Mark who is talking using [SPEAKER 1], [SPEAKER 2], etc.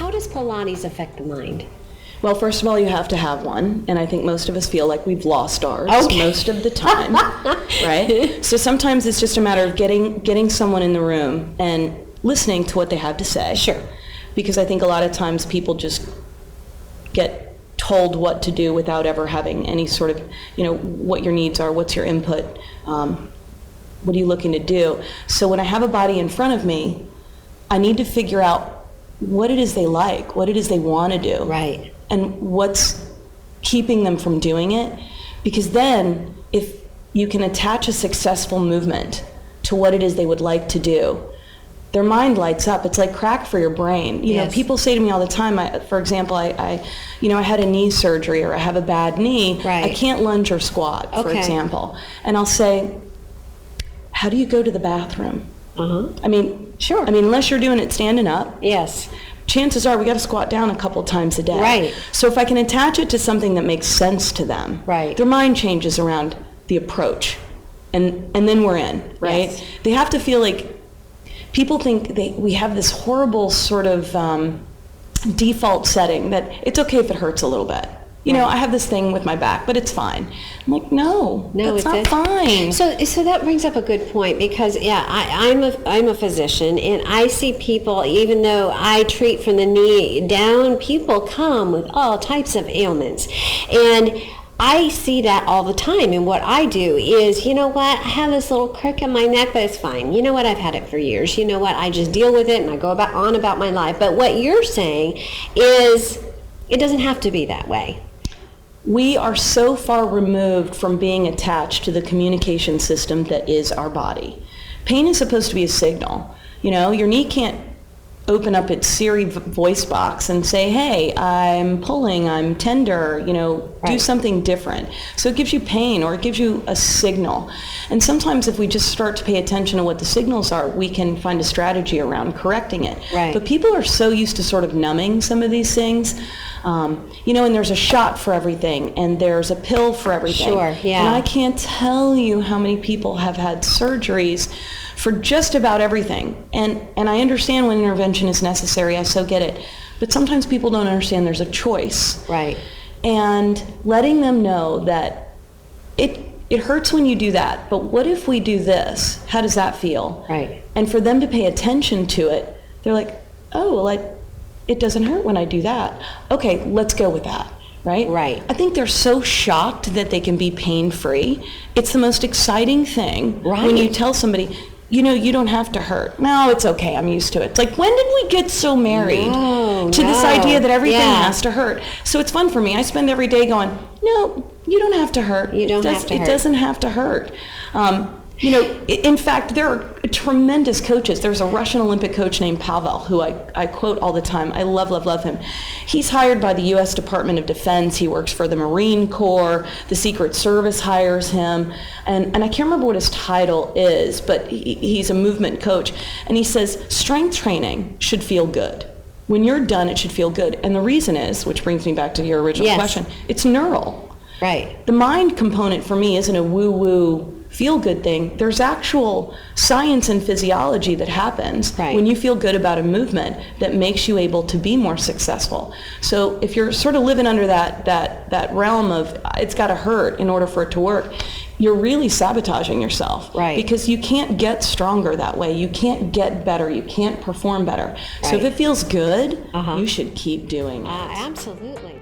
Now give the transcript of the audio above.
[SPEAKER 1] how does Pilates affect the mind?
[SPEAKER 2] Well, first of all, you have to have one, and I think most of us feel like we've lost ours most of the time, right? So sometimes it's just a matter of getting someone in the room and listening to what they have to say.
[SPEAKER 1] Sure.
[SPEAKER 2] Because I think a lot of times people just get told what to do without ever having any sort of, what your needs are, what's your input, what are you looking to do? So when I have a body in front of me, I need to figure out what it is they like, what it is they want to do.
[SPEAKER 1] Right.
[SPEAKER 2] And what's keeping them from doing it. Because then, if you can attach a successful movement to what it is they would like to do, their mind lights up. It's like crack for your brain. You know, people say to me all the time, for example, I had a knee surgery or I have a bad knee.
[SPEAKER 1] Right.
[SPEAKER 2] I can't lunge or squat, for example. And I'll say, how do you go to the bathroom? I mean,
[SPEAKER 1] sure.
[SPEAKER 2] I mean, unless you're doing it standing up.
[SPEAKER 1] Yes.
[SPEAKER 2] Chances are we got to squat down a couple times a day.
[SPEAKER 1] Right.
[SPEAKER 2] So if I can attach it to something that makes sense to them,
[SPEAKER 1] right,
[SPEAKER 2] their mind changes around the approach, and then we're in, right?
[SPEAKER 1] Yes.
[SPEAKER 2] They have to feel like, people think we have this horrible sort of default setting that it's okay if it hurts a little bit. You know, I have this thing with my back, but it's fine. I'm like, no, that's not fine.
[SPEAKER 1] So that brings up a good point, because I'm a physician, and I see people, even though I treat from the knee down, people come with all types of ailments, and I see that all the time. And what I do is, you know what, I have this little crick in my neck, but it's fine. You know what, I've had it for years. You know what, I just deal with it and I go on about my life. But what you're saying is, it doesn't have to be that way.
[SPEAKER 2] We are so far removed from being attached to the communication system that is our body. Pain is supposed to be a signal. You know, your knee can't open up its Siri voice box and say, hey, I'm pulling, I'm tender, do something different. So it gives you pain, or it gives you a signal. And sometimes if we just start to pay attention to what the signals are, we can find a strategy around correcting it.
[SPEAKER 1] Right.
[SPEAKER 2] But people are so used to sort of numbing some of these things. And there's a shot for everything, and there's a pill for everything.
[SPEAKER 1] Sure, yeah.
[SPEAKER 2] And I can't tell you how many people have had surgeries for just about everything. And I understand when intervention is necessary, I so get it. But sometimes people don't understand there's a choice.
[SPEAKER 1] Right.
[SPEAKER 2] And letting them know that it hurts when you do that, but what if we do this? How does that feel?
[SPEAKER 1] Right.
[SPEAKER 2] And for them to pay attention to it, they're like, oh, well, it doesn't hurt when I do that. Okay, let's go with that, right?
[SPEAKER 1] Right.
[SPEAKER 2] I think they're so shocked that they can be pain-free. It's the most exciting thing when you tell somebody, you don't have to hurt. No, it's okay, I'm used to it. It's like, when did we get so married to this idea that everything has to hurt? So it's fun for me. I spend every day going, no, you don't have to hurt.
[SPEAKER 1] You don't have to hurt.
[SPEAKER 2] It doesn't have to hurt. In fact, there are tremendous coaches. There's a Russian Olympic coach named Pavel, who I quote all the time. I love, love, love him. He's hired by the U.S. Department of Defense. He works for the Marine Corps. The Secret Service hires him. And I can't remember what his title is, but he's a movement coach. And he says, strength training should feel good. When you're done, it should feel good. And the reason is, which brings me back to your original question, it's neural.
[SPEAKER 1] Right.
[SPEAKER 2] The mind component for me isn't a woo-woo feel-good thing. There's actual science and physiology that happens when you feel good about a movement that makes you able to be more successful. So if you're sort of living under that realm of it's got to hurt in order for it to work, you're really sabotaging yourself.
[SPEAKER 1] Right.
[SPEAKER 2] Because you can't get stronger that way. You can't get better. You can't perform better. So if it feels good, you should keep doing it.
[SPEAKER 1] Absolutely.